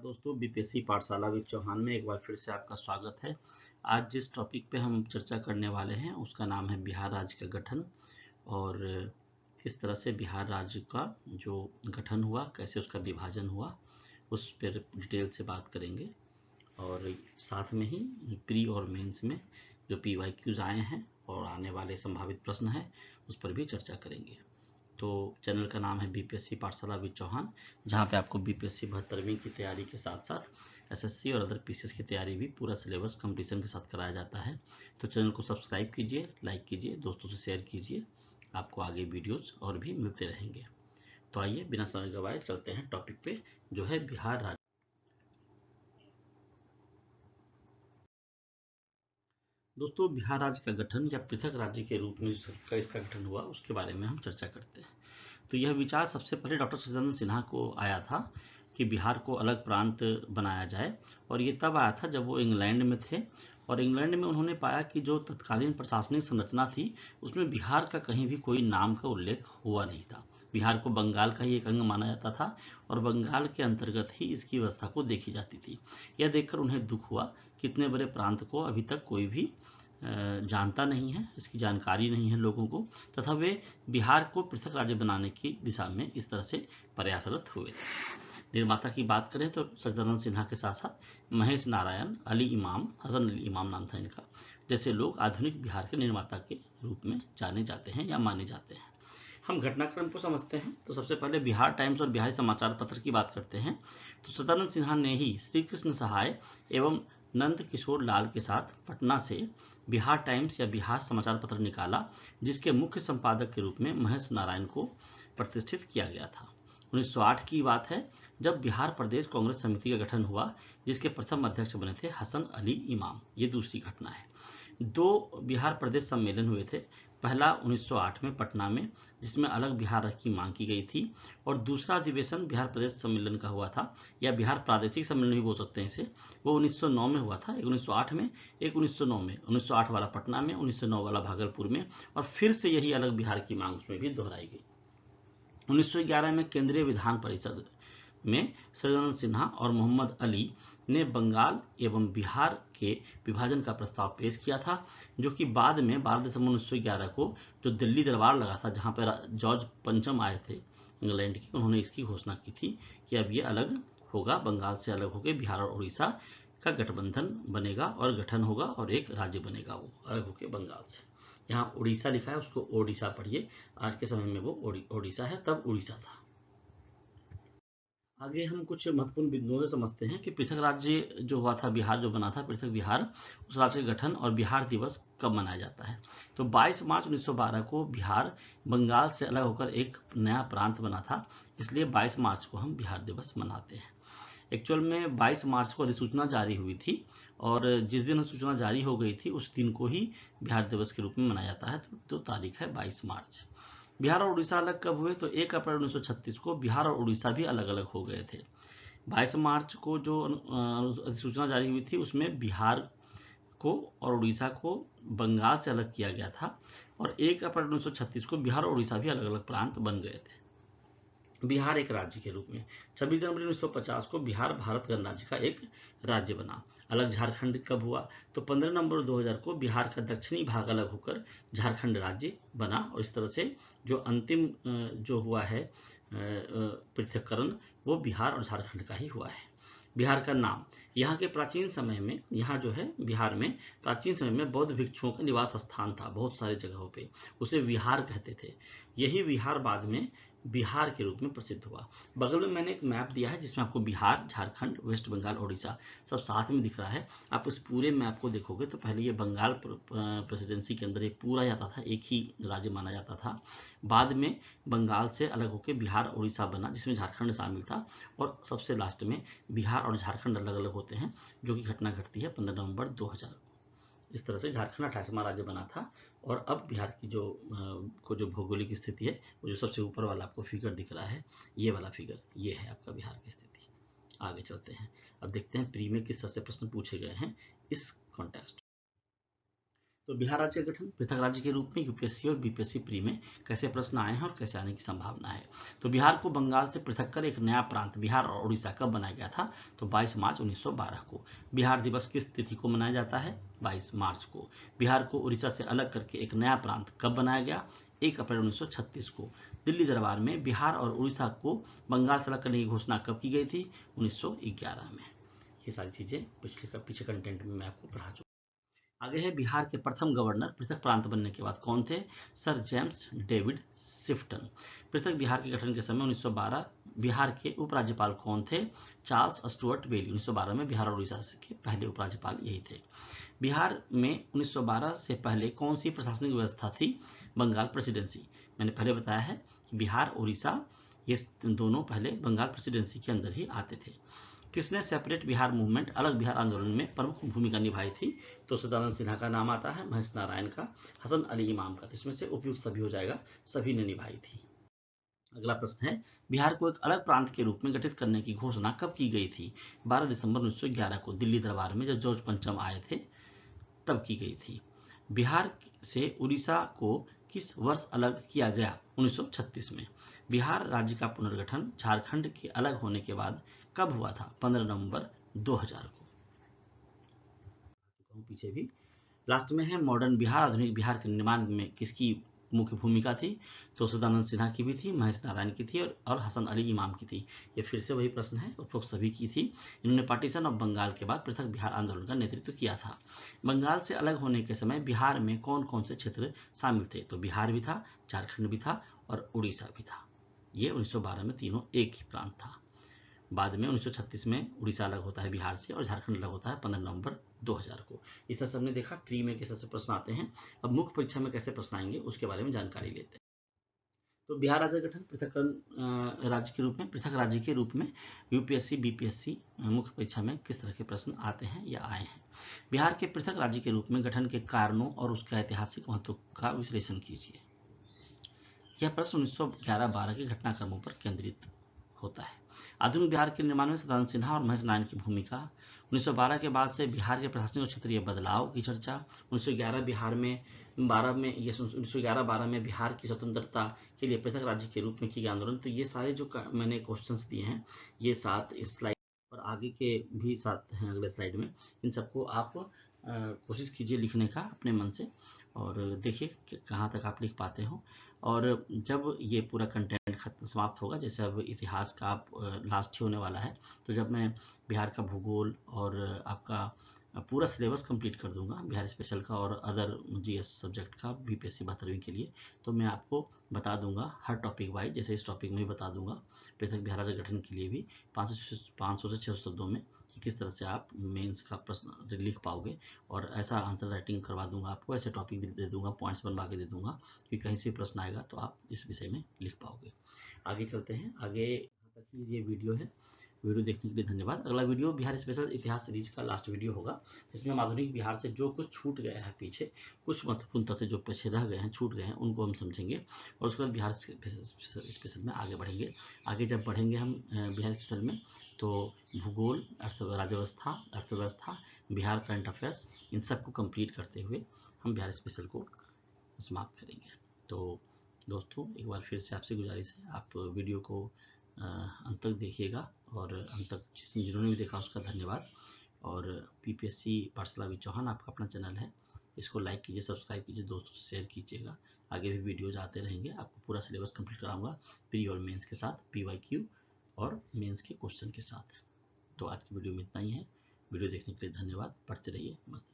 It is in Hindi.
दोस्तों, बीपीएससी पाठशाला विद चौहान में एक बार फिर से आपका स्वागत है। आज जिस टॉपिक पे हम चर्चा करने वाले हैं उसका नाम है बिहार राज्य का गठन और किस तरह से बिहार राज्य का जो गठन हुआ, कैसे उसका विभाजन हुआ, उस पर डिटेल से बात करेंगे। और साथ में ही प्री और मेंस में जो PYQs आए हैं और आने वाले संभावित प्रश्न हैं उस पर भी चर्चा करेंगे। तो चैनल का नाम है बीपीएससी पाठशाला विद चौहान, जहाँ पे आपको बीपीएससी 72वीं की तैयारी के साथ साथ एसएससी और अदर पीसीएस की तैयारी भी पूरा सिलेबस कंप्लीशन के साथ कराया जाता है। तो चैनल को सब्सक्राइब कीजिए, लाइक कीजिए, दोस्तों से शेयर कीजिए, आपको आगे वीडियोज और भी मिलते रहेंगे। तो आइए बिना समय गवाए चलते हैं टॉपिक पे, जो है बिहार राज्य। दोस्तों, बिहार राज्य का गठन या पृथक राज्य के रूप में इसका गठन हुआ उसके बारे में हम चर्चा करते हैं। तो यह विचार सबसे पहले डॉक्टर सचिदानंद सिन्हा को आया था कि बिहार को अलग प्रांत बनाया जाए, और ये तब आया था जब वो इंग्लैंड में थे। और इंग्लैंड में उन्होंने पाया कि जो तत्कालीन प्रशासनिक संरचना थी उसमें बिहार का कहीं भी कोई नाम का उल्लेख हुआ नहीं था। बिहार को बंगाल का ही एक अंग माना जाता था और बंगाल के अंतर्गत ही इसकी व्यवस्था को देखी जाती थी। यह देखकर उन्हें दुख हुआ कि इतने बड़े प्रांत को अभी तक कोई भी जानता नहीं है, इसकी जानकारी नहीं है लोगों को, तथा वे बिहार को पृथक राज्य बनाने की दिशा में इस तरह से प्रयासरत हुए। निर्माता की बात करें तो सचिदानंद सिन्हा के साथ साथ महेश नारायण, अली इमाम, हसन अली इमाम नाम था इनका, जैसे लोग आधुनिक बिहार के निर्माता के रूप में जाने जाते हैं या माने जाते हैं। हम घटनाक्रम को समझते हैं तो सबसे पहले बिहार टाइम्स और बिहारी समाचार पत्र की बात करते हैं। तो सदानंद सिन्हा ने ही श्री कृष्ण सहाय एवं नंद किशोर लाल के साथ पटना से बिहार टाइम्स या बिहार समाचार पत्र निकाला, जिसके मुख्य संपादक के रूप में महेश नारायण को प्रतिष्ठित किया गया था। 1908 की बात है जब बिहार प्रदेश कांग्रेस समिति का गठन हुआ, जिसके प्रथम अध्यक्ष बने थे हसन अली इमाम। ये दूसरी घटना है। दो बिहार प्रदेश सम्मेलन हुए थे, पहला 1908 में पटना में, जिसमें अलग बिहार की मांग की गई थी, और दूसरा अधिवेशन बिहार प्रदेश सम्मेलन का हुआ था, या बिहार प्रादेशिक सम्मेलन भी बोल सकते हैं इसे। वो 1909 में हुआ था, एक 1908 में, एक 1909 में। 1908 वाला पटना में, 1909 वाला भागलपुर में, और फिर से यही अलग बिहार की मांग उसमें भी दोहराई गई। 1911 में केंद्रीय विधान परिषद में सचिदानंद सिन्हा और मोहम्मद अली ने बंगाल एवं बिहार के विभाजन का प्रस्ताव पेश किया था, जो कि बाद में 12 दिसंबर 1911 को जो दिल्ली दरबार लगा था, जहां पर जॉर्ज पंचम आए थे इंग्लैंड के, उन्होंने इसकी घोषणा की थी कि अब ये अलग होगा, बंगाल से अलग होकर बिहार और उड़ीसा का गठबंधन बनेगा और गठन होगा और एक राज्य बनेगा, वो अलग होकर बंगाल से। यहाँ उड़ीसा लिखा है, उसको ओडिशा पढ़िए, आज के समय में वो ओडिशा है, तब उड़ीसा था। आगे हम कुछ महत्वपूर्ण बिंदुओं से समझते हैं कि पृथक राज्य जो हुआ था, बिहार जो बना था पृथक बिहार, उस राज्य का गठन और बिहार दिवस कब मनाया जाता है। तो 22 मार्च 1912 को बिहार बंगाल से अलग होकर एक नया प्रांत बना था, इसलिए 22 मार्च को हम बिहार दिवस मनाते हैं। एक्चुअल में 22 मार्च को अधिसूचना जारी हुई थी, और जिस दिन अधिसूचना जारी हो गई थी उस दिन को ही बिहार दिवस के रूप में मनाया जाता है। तो तारीख है 22 मार्च। बिहार और उड़ीसा अलग कब हुए, तो 1 अप्रैल 1936 को बिहार और उड़ीसा भी अलग अलग हो गए थे। 22 मार्च को जो अधिसूचना जारी हुई थी उसमें बिहार को और उड़ीसा को बंगाल से अलग किया गया था, और 1 अप्रैल 1936 को बिहार और उड़ीसा भी अलग अलग प्रांत बन गए थे बिहार एक राज्य के रूप में। 26 जनवरी 1950 को बिहार भारत गणराज्य का एक राज्य बना। अलग झारखंड कब हुआ, तो 15 नवंबर 2000 को बिहार का दक्षिणी भाग अलग होकर झारखंड राज्य बना, और इस तरह से जो अंतिम जो हुआ है पृथक्करण, वो बिहार और झारखंड का ही हुआ है। बिहार का नाम, यहाँ के प्राचीन समय में, यहाँ जो है बिहार में प्राचीन समय में बौद्ध भिक्षुओं का निवास स्थान था बहुत सारी जगहों पे, उसे विहार कहते थे। यही विहार बाद में बिहार के रूप में प्रसिद्ध हुआ। बगल में मैंने एक मैप दिया है जिसमें आपको बिहार, झारखंड, वेस्ट बंगाल, ओडिशा सब साथ में दिख रहा है। आप इस पूरे मैप को देखोगे तो पहले ये बंगाल प्रेसिडेंसी के अंदर ये पूरा जाता था, एक ही राज्य माना जाता था। बाद में बंगाल से अलग होकर बिहार उड़ीसा बना, जिसमें झारखंड शामिल था, और सबसे लास्ट में बिहार और झारखंड अलग अलग होते हैं, जो कि घटना घटती है 15 नवंबर 2000 को। इस तरह से झारखंड 28वां राज्य बना था। और अब बिहार की जो भौगोलिक स्थिति है, वो जो सबसे ऊपर वाला आपको फिगर दिख रहा है, ये वाला फिगर, ये है आपका बिहार की स्थिति। आगे चलते हैं, अब देखते हैं प्री में किस तरह से प्रश्न पूछे गए हैं इस कॉन्टेक्स्ट। तो बिहार राज्य का गठन पृथक राज्य के रूप में यूपीएससी और बीपीएससी प्री में कैसे प्रश्न आए हैं और कैसे आने की संभावना है। तो बिहार को बंगाल से पृथक कर एक नया प्रांत बिहार और उड़ीसा कब बनाया गया था? तो 22 मार्च 1912 को। बिहार दिवस किस तिथि को मनाया जाता है? 22 मार्च को। बिहार को उड़ीसा से अलग करके एक नया प्रांत कब बनाया गया? 1 अप्रैल 1936 को। दिल्ली दरबार में बिहार और उड़ीसा को बंगाल से अलग करने की घोषणा कब की गई थी? 1911 में। ये सारी चीजें पीछे कंटेंट में मैं आपको पढ़ा चुका। आगे है बिहार के प्रथम गवर्नर पृथक प्रांत बनने के बाद कौन थे? Sir James David Sifton. पृथक बिहार के गठन के समय 1912 बिहार के उपराज्यपाल कौन थे? चार्ल्स स्टुअर्ट बेली। 1912 में बिहार और उड़ीसा के पहले उपराज्यपाल यही थे। बिहार में 1912 से पहले कौन सी प्रशासनिक व्यवस्था थी? बंगाल प्रेसिडेंसी। मैंने पहले बताया है कि बिहार उड़ीसा ये दोनों पहले बंगाल प्रेसिडेंसी के अंदर ही आते थे। किसने सेपरेट बिहार मूवमेंट अलग बिहार आंदोलन में प्रमुख भूमिका निभाई थी? तो सदानंद सिन्हा का नाम आता है, महेश नारायण का, हसन अली इमाम का। इसमें से उपयुक्त सभी हो जाएगा, सभी ने निभाई थी। अगला प्रश्न है बिहार को एक अलग प्रांत के रूप में गठित करने की घोषणा कब की गई थी? 12 दिसंबर 1911 को दिल्ली दरबार में जब जॉर्ज पंचम आए थे तब की गई थी। बिहार से उड़ीसा को किस वर्ष अलग किया गया? 1936 में। बिहार राज्य का पुनर्गठन झारखंड के अलग होने के बाद कब हुआ था? 15 नवंबर 2000 को। पीछे भी लास्ट में है मॉडर्न बिहार आधुनिक बिहार के निर्माण में किसकी मुख्य भूमिका थी? तो सदानंद सिन्हा की भी थी, महेश नारायण की थी और हसन अली इमाम की थी। ये फिर से वही प्रश्न है, उपरोक्त सभी की थी। इन्होंने पार्टीशन ऑफ बंगाल के बाद पृथक बिहार आंदोलन का नेतृत्व किया था। बंगाल से अलग होने के समय बिहार में कौन कौन से क्षेत्र शामिल थे? तो बिहार भी था, झारखंड भी था और उड़ीसा भी था। ये 1912 में तीनों एक ही प्रांत था। बाद में 1936 में उड़ीसा अलग होता है बिहार से और झारखंड अलग होता है 15 नवंबर 2000 को। इस तरह से हमने देखा प्री में किस तरह से प्रश्न आते हैं। अब मुख्य परीक्षा में कैसे प्रश्न आएंगे उसके बारे में जानकारी लेते हैं। तो बिहार राज्य गठन पृथक राज्य के रूप में पृथक राज्य के रूप में यूपीएससी बीपीएससी मुख्य परीक्षा में किस तरह के प्रश्न आते हैं या आए हैं। बिहार के पृथक राज्य के रूप में गठन के कारणों और उसका ऐतिहासिक महत्व का विश्लेषण कीजिए। यह प्रश्न 1911-12 के घटनाक्रमों पर केंद्रित होता है। आधुनिक बिहार के निर्माण में सदानंद सिन्हा और महेश नारायण की भूमिका। 1912 के बाद से बिहार के प्रशासनिक और क्षेत्रीय बदलाव की चर्चा। 1911-12 में बिहार की स्वतंत्रता के लिए पृथक राज्य के रूप में किए गए आंदोलन। तो ये सारे जो मैंने क्वेश्चंस दिए हैं ये 7 इस स्लाइड और आगे के भी 7 हैं अगले स्लाइड में। इन सबको आप कोशिश कीजिए लिखने का अपने मन से और देखिए कि कहाँ तक आप लिख पाते हो। और जब ये पूरा कंटेंट खत्म समाप्त होगा, जैसे अब इतिहास का आप लास्ट ही होने वाला है, तो जब मैं बिहार का भूगोल और आपका पूरा सिलेबस कंप्लीट कर दूंगा बिहार स्पेशल का और अदर जीएस सब्जेक्ट का बीपीएससी 72वीं के लिए, तो मैं आपको बता दूंगा हर टॉपिक वाइज। जैसे इस टॉपिक में ही बता दूंगा पृथक बिहार राज्य गठन के लिए भी 500 से 600 शब्दों में कि किस तरह से आप मेंस का प्रश्न लिख पाओगे और ऐसा आंसर राइटिंग करवा दूंगा आपको, ऐसे टॉपिक दे दूंगा, पॉइंट्स बनवा के दे दूंगा कि कहीं से भी प्रश्न आएगा तो आप इस विषय में लिख पाओगे। आगे चलते हैं, आगे तक ही ये वीडियो है। वीडियो देखने के लिए धन्यवाद। अगला वीडियो बिहार स्पेशल इतिहास सीरीज का लास्ट वीडियो होगा, जिसमें आधुनिक बिहार से जो कुछ छूट गया है पीछे, कुछ महत्वपूर्ण तथ्य जो पीछे रह गए हैं, छूट गए हैं, उनको हम समझेंगे और उसके बाद बिहार स्पेशल में आगे बढ़ेंगे। आगे जब बढ़ेंगे हम बिहार स्पेशल में तो भूगोल, अर्थव्यवस्था, बिहार करंट अफेयर्स, इन सबको कंप्लीट करते हुए हम बिहार स्पेशल को समाप्त करेंगे। तो दोस्तों एक बार फिर से आपसे गुजारिश है, आप वीडियो को अंत तक देखिएगा और अंत तक जिन्होंने भी देखा उसका धन्यवाद। और पीपीएससी पाठशाला विद चौहान आपका अपना चैनल है, इसको लाइक कीजिए, सब्सक्राइब कीजिए, दोस्तों से शेयर कीजिएगा। आगे भी वीडियोज आते रहेंगे, आपको पूरा सिलेबस कंप्लीट कराऊंगा प्री और मेंस के साथ, पीवाईक्यू और मेंस के क्वेश्चन के साथ। तो आज की वीडियो में इतना ही है। वीडियो देखने के लिए धन्यवाद। पढ़ते रहिए, मस्त